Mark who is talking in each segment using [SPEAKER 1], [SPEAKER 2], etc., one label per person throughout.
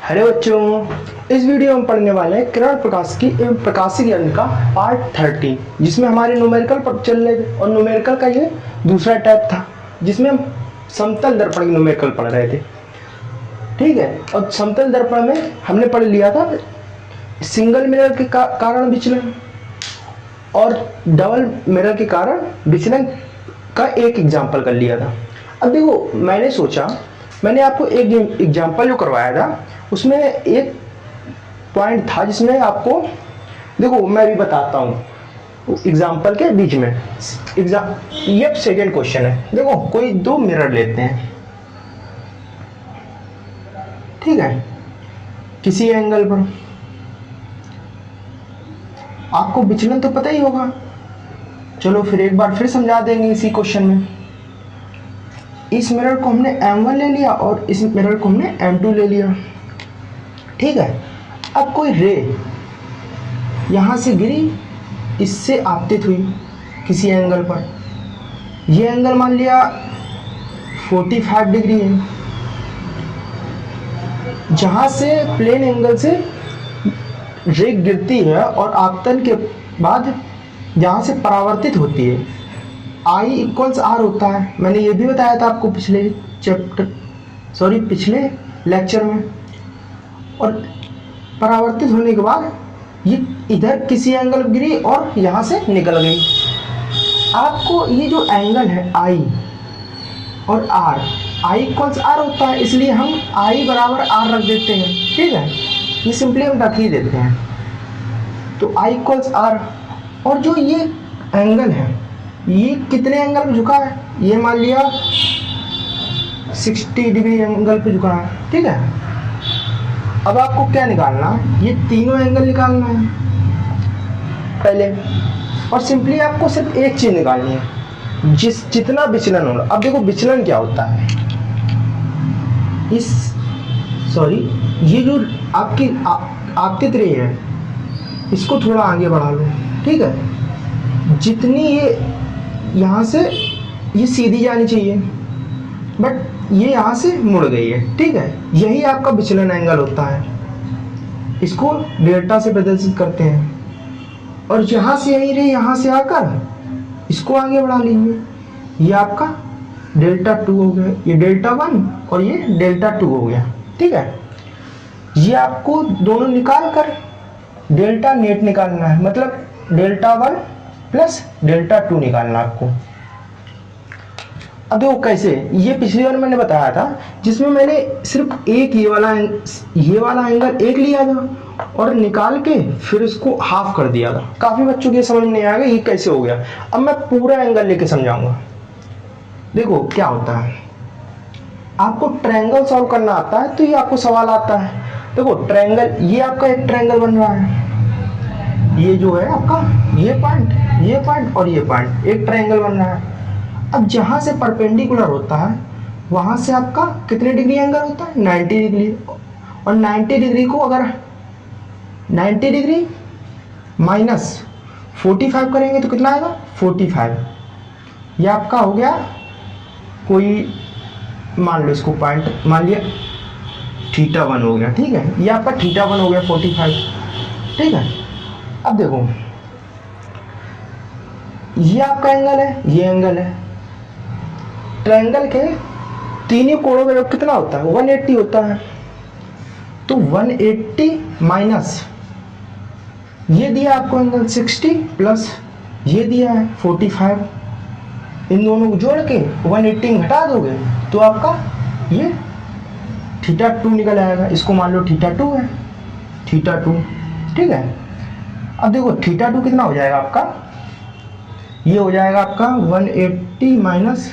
[SPEAKER 1] Hello बच्चों, इस video में पढ़ने वाले हैं किरण प्रकाशिकी एवं प्रकाशिकी यंत्र का पार्ट 30, जिसमें हमारे न्यूमेरिकल पर चल रहे थे और न्यूमेरिकल का ये दूसरा टाइप था जिसमें हम समतल दर्पण की न्यूमेरिकल पढ़ रहे थे। ठीक है, और समतल दर्पण में हमने पढ़ लिया था सिंगल मिरर के कारण विचलन और डबल मिरर के कारण विचलन का एक एग्जाम्पल कर लिया था। अब देखो, मैंने आपको एक एग्जाम्पल जो करवाया था उसमें एक पॉइंट था जिसमें आपको, देखो मैं भी बताता हूँ एग्जाम्पल के बीच में। ये सेकेंड क्वेश्चन है। देखो, कोई दो मिरर लेते हैं, ठीक है, किसी एंगल पर। आपको विचलन तो पता ही होगा, चलो फिर एक बार फिर समझा देंगे इसी क्वेश्चन में। इस मिरर को हमने M1 ले लिया और इस मिरर को हमने M2 ले लिया, ठीक है। अब कोई रे यहां से गिरी, इससे आपतित हुई किसी एंगल पर। यह एंगल मान लिया 45 डिग्री है। जहां से प्लेन एंगल से रे गिरती है और आपतन के बाद जहां से परावर्तित होती है, I इक्वल्स R होता है। मैंने ये भी बताया था आपको पिछले लेक्चर में। और परावर्तित होने के बाद ये इधर किसी एंगल गिरी और यहाँ से निकल गई। आपको ये जो एंगल है I और R, I इक्वल्स R होता है, इसलिए हम I बराबर R रख देते हैं, ठीक है। ये सिंपली हम रख ही देते हैं। तो I इक्वल्स R, और जो ये एंगल है ये कितने एंगल पे झुका है, ये मान लिया 60 डिग्री एंगल पे झुका है, ठीक है। अब आपको क्या निकालना है, ये तीनों एंगल निकालना है पहले, और सिंपली आपको सिर्फ एक चीज निकालनी है, जितना विचलन होगा। अब देखो विचलन क्या होता है, ये जो आपकी आपतित रे है इसको थोड़ा आगे बढ़ा लो, ठीक है। जितनी ये यहाँ से ये सीधी जानी चाहिए, बट ये यहाँ से मुड़ गई है, ठीक है। यही आपका विचलन एंगल होता है। इसको डेल्टा से प्रदर्शित करते हैं। और जहाँ से यही रही, यहाँ से आकर इसको आगे बढ़ा लीजिए। ये आपका डेल्टा 2 हो गया, ये डेल्टा 1 और ये डेल्टा 2 हो गया, ठीक है। ये आपको दोनों निकाल कर डेल्टा नेट निकालना है, मतलब डेल्टा 1 प्लस डेल्टा 2 निकालना आपको। अब देखो कैसे, ये पिछली बार मैंने बताया था जिसमें मैंने सिर्फ एक ये वाला एंगल एक लिया था और निकाल के फिर इसको हाफ कर दिया था। काफी बच्चों के समझ में नहीं आएगा ये कैसे हो गया। अब मैं पूरा एंगल लेके समझाऊंगा। देखो क्या होता है, आपको ट्रायंगल सॉल्व करना आता है तो ये आपको सवाल आता है। देखो ट्रायंगल, ये आपका एक ट्रायंगल बन रहा है, ये जो है आपका ये पॉइंट और ये पॉइंट, एक ट्रायंगल बन रहा है। अब जहां से परपेंडिकुलर होता है वहां से आपका कितने डिग्री एंगल होता है, 90 डिग्री। और 90 डिग्री को अगर 90 डिग्री माइनस 45 करेंगे तो कितना आएगा, 45। ये आपका हो गया, कोई मान लो इसको पॉइंट मान लिया θ1 हो गया, ठीक है। ये आपका θ1 हो गया 45, ठीक है। अब देखो ये आपका एंगल है, ये एंगल है। ट्रायंगल के तीनों कोणों का योग कितना होता है, 180 होता है। तो 180 माइनस ये दिया आपको एंगल 60 प्लस ये दिया है 45, इन दोनों को जोड़ के 180 घटा दोगे तो आपका ये θ2 निकल आएगा। इसको मान लो θ2 है, θ2, ठीक है। अब देखो θ2 कितना हो जाएगा आपका, ये हो जाएगा आपका 180 माइनस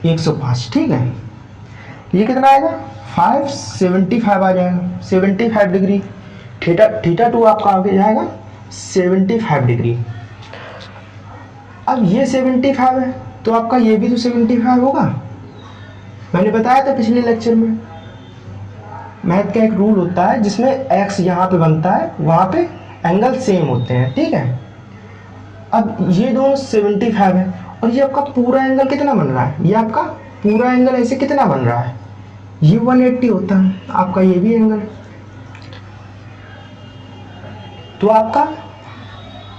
[SPEAKER 1] 105, ठीक है। ये कितना आएगा, 575 आ जाएगा, 75 डिग्री। θ2 आपका आगे जाएगा 75 डिग्री। अब ये 75 है तो आपका ये भी तो 75 होगा। मैंने बताया था पिछले लेक्चर में, मैथ का एक रूल होता है जिसमें x यहाँ पे बनता है, वहाँ पे एंगल सेम होते हैं, ठीक है। अब ये दोनों 75 है और ये आपका पूरा एंगल कितना बन रहा है, ये आपका पूरा एंगल ऐसे कितना बन रहा है, ये 180 होता है आपका ये भी एंगल। तो आपका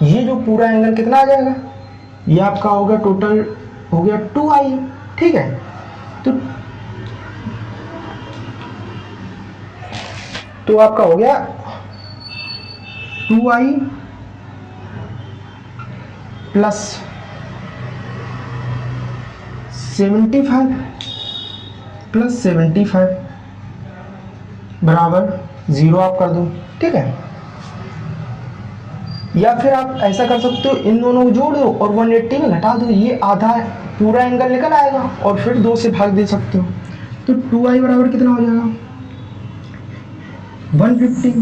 [SPEAKER 1] ये जो पूरा एंगल कितना आ जाएगा, ये आपका हो गया टोटल हो गया 2i। ठीक है, तो आपका हो गया 2i प्लस 75 प्लस 75 बराबर 0 आप कर दो। ठीक है, या फिर आप ऐसा कर सकते हो, इन दोनों को जोड़ दो और 180 में घटा दो, ये आधा पूरा एंगल निकल आएगा और फिर 2 से भाग दे सकते हो। तो 2i बराबर कितना हो जाएगा 150।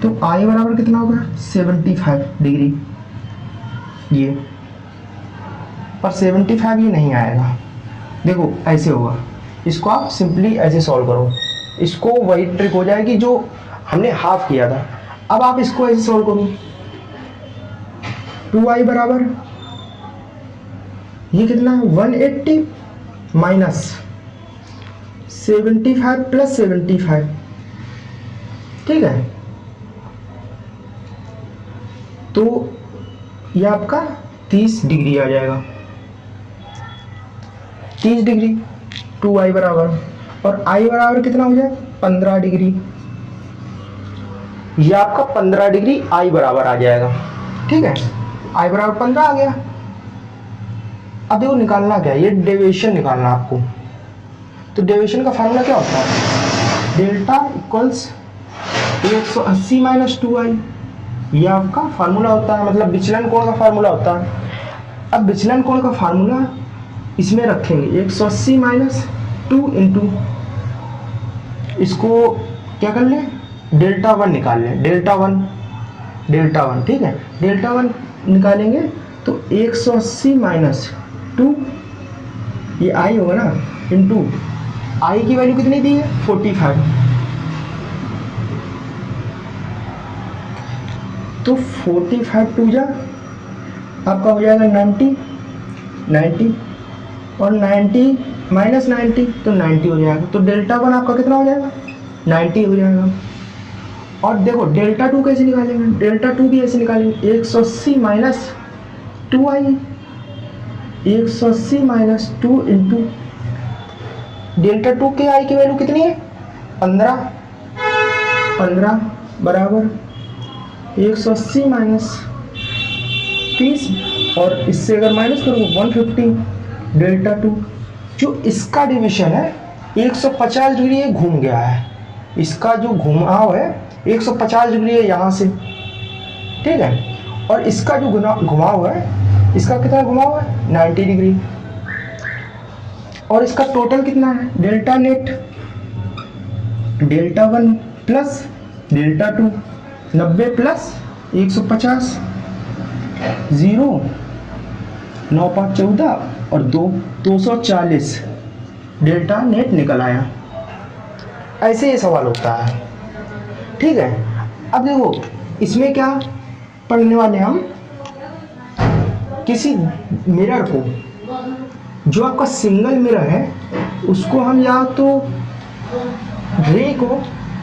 [SPEAKER 1] तो i बराबर कितना होगा 75 डिग्री। ये पर 75 ये नहीं आएगा, देखो ऐसे होगा। इसको आप सिंपली ऐसे सॉल्व करो, इसको वही ट्रिक हो जाएगी जो हमने हाफ किया था। अब आप इसको ऐसे सॉल्व करो, 2i बराबर ये कितना है 180 माइनस 75 प्लस 75। ठीक है, तो ये आपका 30 डिग्री आ जाएगा, 30 डिग्री 2i बराबर, और i बराबर कितना हो जाए 15 डिग्री। ये आपका 15 डिग्री i बराबर आ जाएगा। ठीक है, i बराबर 15 आ गया। अब देखो निकालना क्या है, ये डेविएशन निकालना आपको। तो डेविएशन का फार्मूला क्या होता है, डेल्टा इक्वल्स 180 माइनस 2i, ये आपका फार्मूला होता है, मतलब विचलन कोण का फार्मूला होता है। अब विचलन कोण का फार्मूला इसमें रखेंगे 180 माइनस 2 इंटू, इसको क्या कर लें डेल्टा 1 निकाल लें, डेल्टा 1। ठीक है, डेल्टा 1 निकालेंगे तो 180 माइनस 2, ये i होगा ना, इंटू i की वैल्यू कितनी दी है 45। तो 45 टू जा आपका हो जाएगा 90 और 90 माइनस 90 तो 90 हो जाएगा। तो डेल्टा 1 आपका कितना हो जाएगा 90 हो जाएगा। और देखो डेल्टा 2 कैसे निकालेंगे, डेल्टा 2 भी ऐसे निकालेंगे 180 minus 2i, 180 minus 2 into delta 2 के i की वैल्यू कितनी है 15 बराबर 180 माइनस 30, और इससे अगर माइनस करो 150 डेल्टा 2। जो इसका डिवीजन है 150 डिग्री ये घूम गया है, इसका जो घुमाव है 150 डिग्री है यहाँ से। ठीक है, और इसका जो घुमाव है, इसका कितना घुमाव है 90 डिग्री, और इसका टोटल कितना है delta net, delta 1 plus delta 2, 90 plus 150, 0 9 5 14 और 240 डेल्टा नेट निकल आया। ऐसे ये सवाल होता है। ठीक है, अब देखो इसमें क्या पढ़ने वाले हम, किसी मिरर को, जो आपका सिंगल मिरर है उसको हम या तो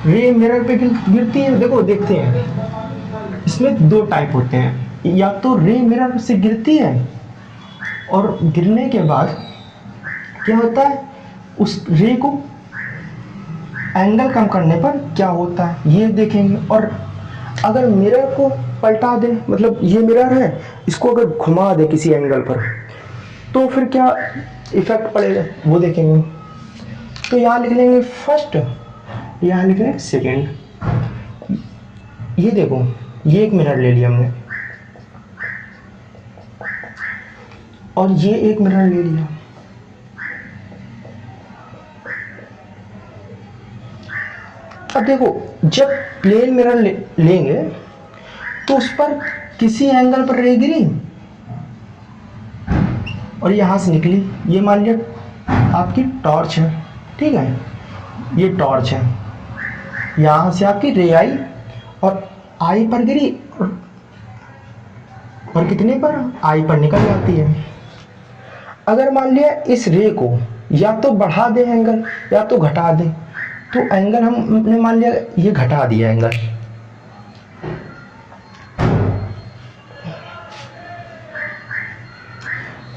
[SPEAKER 1] रे मिरर पे गिरती है, देखो देखते हैं इसमें 2 टाइप होते हैं, या तो रे मिरर से गिरती है और गिरने के बाद क्या होता है उस रे को एंगल कम करने पर क्या होता है ये देखेंगे। और अगर मिरर को पलटा दे, मतलब ये मिरर है इसको अगर घुमा दे किसी एंगल पर तो फिर क्या इफेक्ट पड़ेगा वो देखेंगे। तो यहाँ लिख लेंगे फर्स्ट, यहाँ लिख लेंगे सेकेंड। ये देखो ये एक मिरर ले लिया हमने और ये एक मिरर ले लिया, अब देखो जब प्लेन मिरर लेंगे तो उस पर किसी एंगल पर रे गिरी और यहाँ से निकली, ये मान लिया आपकी टॉर्च है। ठीक है, ये टॉर्च है, यहाँ से आपकी रे आई और आई पर गिरी और कितने पर आई पर निकल जाती है। अगर मान लिया इस रे को या तो बढ़ा दे एंगल या तो घटा दे। तो एंगल हमने मान लिया ये घटा दिया एंगल,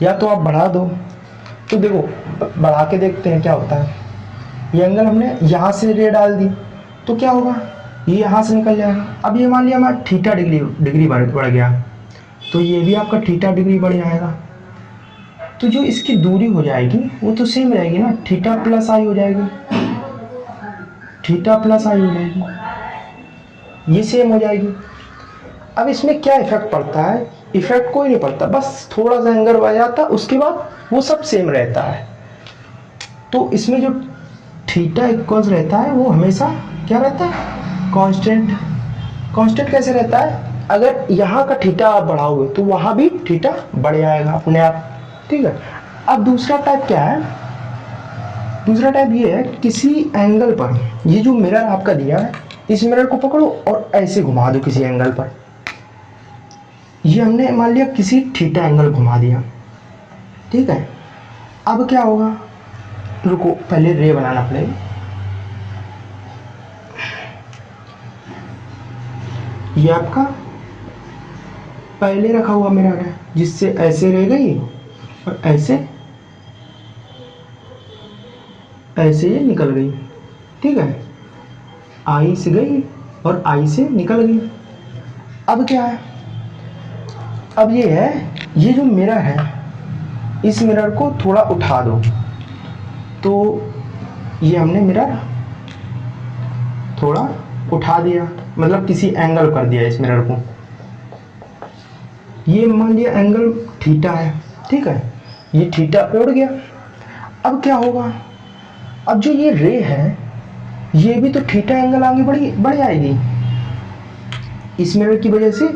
[SPEAKER 1] या तो आप बढ़ा दो। तो देखो बढ़ा के देखते हैं क्या होता है। ये एंगल हमने यहाँ से रे डाल दी तो क्या होगा, ये यहाँ से निकल जाएगा। अब ये मान लिया हमारा थीटा डिग्री बढ़ गया, तो ये भी आपका थीटा डिग्री बढ़ जाएगा। तो जो इसकी दूरी हो जाएगी वो तो सेम रहेगी ना, थीटा प्लस आई हो जाएगी, थीटा प्लस आई हो जाएगी, ये सेम हो जाएगी। अब इसमें क्या इफेक्ट पड़ता है, इफेक्ट कोई नहीं पड़ता, बस थोड़ा सा एंगल बढ़ जाता है, उसके बाद वो सब सेम रहता है। तो इसमें जो थीटा इक्वल्स रहता है वो हमेशा क्या रहता है, कांस्टेंट। कांस्टेंट कैसे रहता है, अगर यहाँ का थीटा आप बढ़ाओगे तो वहाँ भी थीटा बढ़ जाएगा अपने आप, ठीक है। अब दूसरा टाइप क्या है, दूसरा टाइप ये है किसी एंगल पर, ये जो मिरर आपका दिया है इस मिरर को पकड़ो और ऐसे घुमा दो किसी एंगल पर। ये हमने मान लिया किसी थीटा एंगल घुमा दिया, ठीक है। अब क्या होगा, रुको पहले रे बनाना पड़ेगा। ये आपका पहले रखा हुआ मिरर है जिससे ऐसे रह गई और ऐसे ऐसे ये निकल गई, ठीक है। आई से गई और आई से निकल गई। अब क्या है, अब ये है, ये जो मिरर है इस मिरर को थोड़ा उठा दो। तो ये हमने मिरर थोड़ा उठा दिया, मतलब किसी एंगल कर दिया इस मिरर को। ये मान लिया एंगल थीटा है, ठीक है, ये थीटा पे उड़ गया। अब क्या होगा, अब जो ये रे है ये भी तो थीटा एंगल आगे बढ़ जाएगी इस मिरर की वजह से।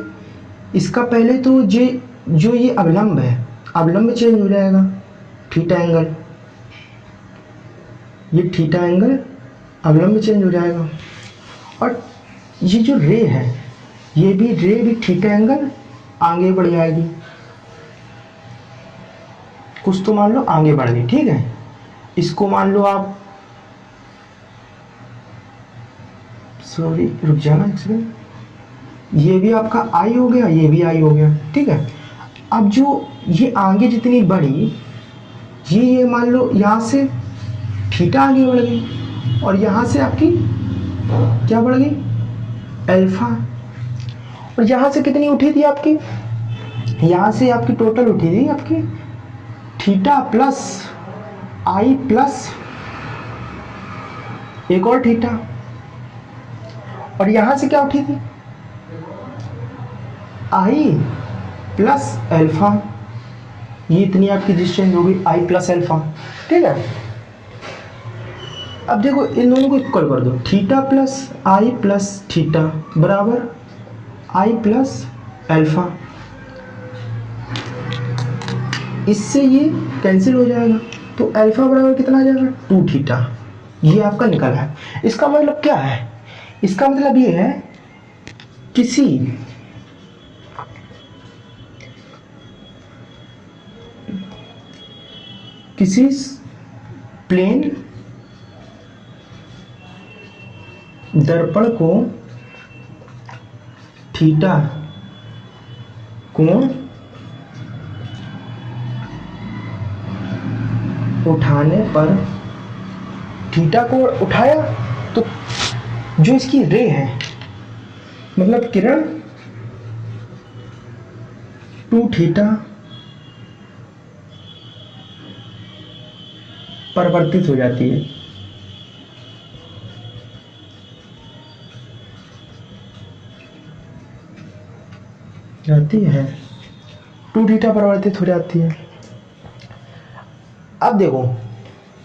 [SPEAKER 1] इसका पहले तो जो ये अवलंब है, अवलंब चेंज हो जाएगा, थीटा एंगल, ये थीटा एंगल अवलंब चेंज हो जाएगा। और ये जो रे है ये भी रे भी थीटा एंगल आगे बढ़ जाएगी, कुछ तो मान लो आगे बढ़ गई, ठीक है। इसको मान लो आप, सॉरी रुक जाना एक सेकंड, ये भी आपका आई हो गया, ये भी आई हो गया, ठीक है। अब जो ये आगे जितनी बढ़ी, ये मान लो यहाँ से थीटा आगे बढ़ गई और यहाँ से आपकी क्या बढ़ गई, अल्फा। और यहाँ से कितनी उठी थी आपकी, यहाँ से आपकी टोटल उठी थी आपकी थीटा प्लस आई प्लस एक और थीटा। और यहाँ से क्या उठी थी, आई प्लस अल्फा। ये इतनी आपकी डिस्टेंस हो गई आई प्लस अल्फा, ठीक है। अब देखो इन दोनों को इक्वल कर दो, थीटा प्लस आई प्लस थीटा बराबर आई प्लस अल्फा। इससे ये कैंसिल हो जाएगा तो अल्फा बराबर कितना आ जाएगा, 2 थीटा। ये आपका निकला है। इसका मतलब क्या है, इसका मतलब ये है किसी प्लेन दर्पण को थीटा कोण उठाने पर, थीटा को उठाया तो जो इसकी रे है मतलब किरण 2 थीटा परिवर्तित हो जाती है। है 2 थीटा परिवर्तित हो जाती है। अब देखो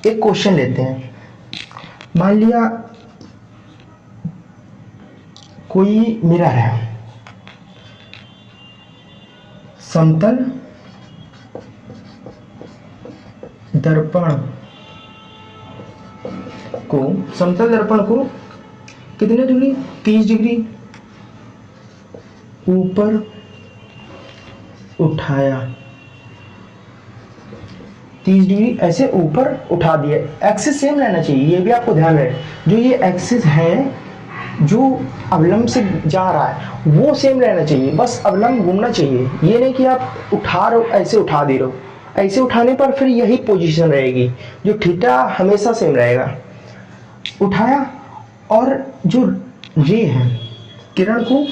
[SPEAKER 1] एक क्वेश्चन लेते हैं, मान लिया कोई मिरर है, समतल दर्पण को कितने डिग्री, 30 डिग्री ऊपर उठाया, 30 डिग्री ऐसे ऊपर उठा दिया। एक्सिस सेम रहना चाहिए, ये भी आपको ध्यान रहे। जो ये एक्सिस है जो अवलंब से जा रहा है वो सेम रहना चाहिए, बस अवलंब घूमना चाहिए। ये नहीं कि आप उठा रहे हो ऐसे उठा दे रहे हो, ऐसे उठाने पर फिर यही पोजीशन रहेगी, जो थीटा हमेशा सेम रहेगा। उठाया और जो रे है किरण को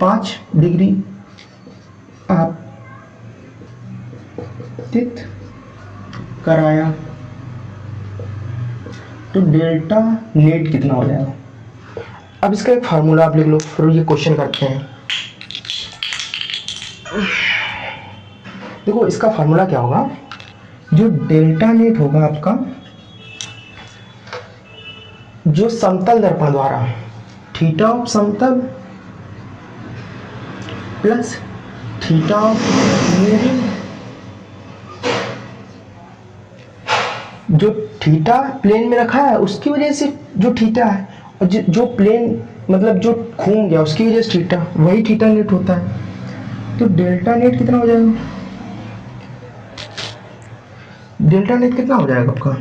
[SPEAKER 1] 5 डिग्री आपतित कराया तो डेल्टा नेट कितना हो जाएगा। अब इसका एक फार्मूला आप लिख लो, फिर ये क्वेश्चन करते हैं। देखो इसका फार्मूला क्या होगा, जो डेल्टा नेट होगा आपका जो समतल दर्पण द्वारा थीटा ऑफ समतल प्लस थीटा ऑफ मूविंग, जो थीटा प्लेन में रखा है उसकी वजह से जो थीटा है, और जो प्लेन मतलब जो घूम गया उसकी वजह से थीटा, वही थीटा नेट होता है। तो डेल्टा नेट कितना हो जाएगा, डेल्टा नेट कितना हो जाएगा आपका,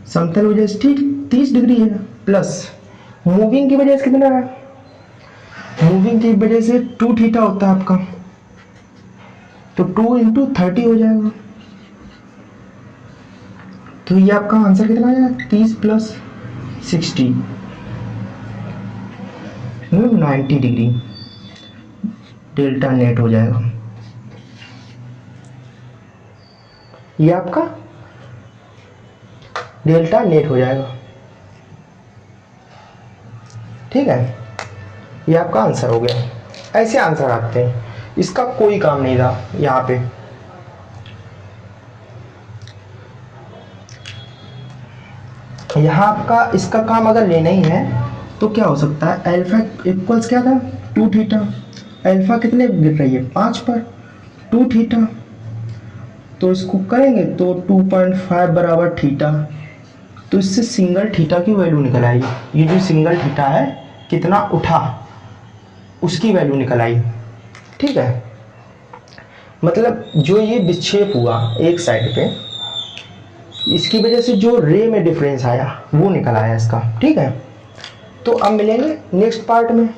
[SPEAKER 1] समतल वजह से ठीक 30 डिग्री है, प्लस मूविंग की वजह से कितना है, मूविंग की वजह से 2 थीटा होता है आपका, तो 2 इंटू 30 हो जाएगा। तो ये आपका आंसर कितना आया, 30 प्लस 60 90 डिग्री डेल्टा नेट हो जाएगा। ये आपका डेल्टा नेट हो जाएगा, ठीक है। ये आपका आंसर हो गया। ऐसे आंसर आते हैं, इसका कोई काम नहीं था यहाँ पे। यहाँ आपका इसका काम अगर लेना ही है तो क्या हो सकता है, अल्फा इक्वल्स क्या था 2 थीटा, अल्फा कितने गिर रही है 5 पर, 2 थीटा, तो इसको करेंगे तो 2.5 बराबर थीटा, तो इससे सिंगल थीटा की वैल्यू निकल आई। ये जो सिंगल थीटा है कितना उठा उसकी वैल्यू निकल आई, ठीक है। मतलब जो ये विक्षेप हुआ एक साइड पे, इसकी वजह से जो रे में डिफरेंस आया वो निकल आया इसका, ठीक है। तो अब मिलेंगे नेक्स्ट पार्ट में।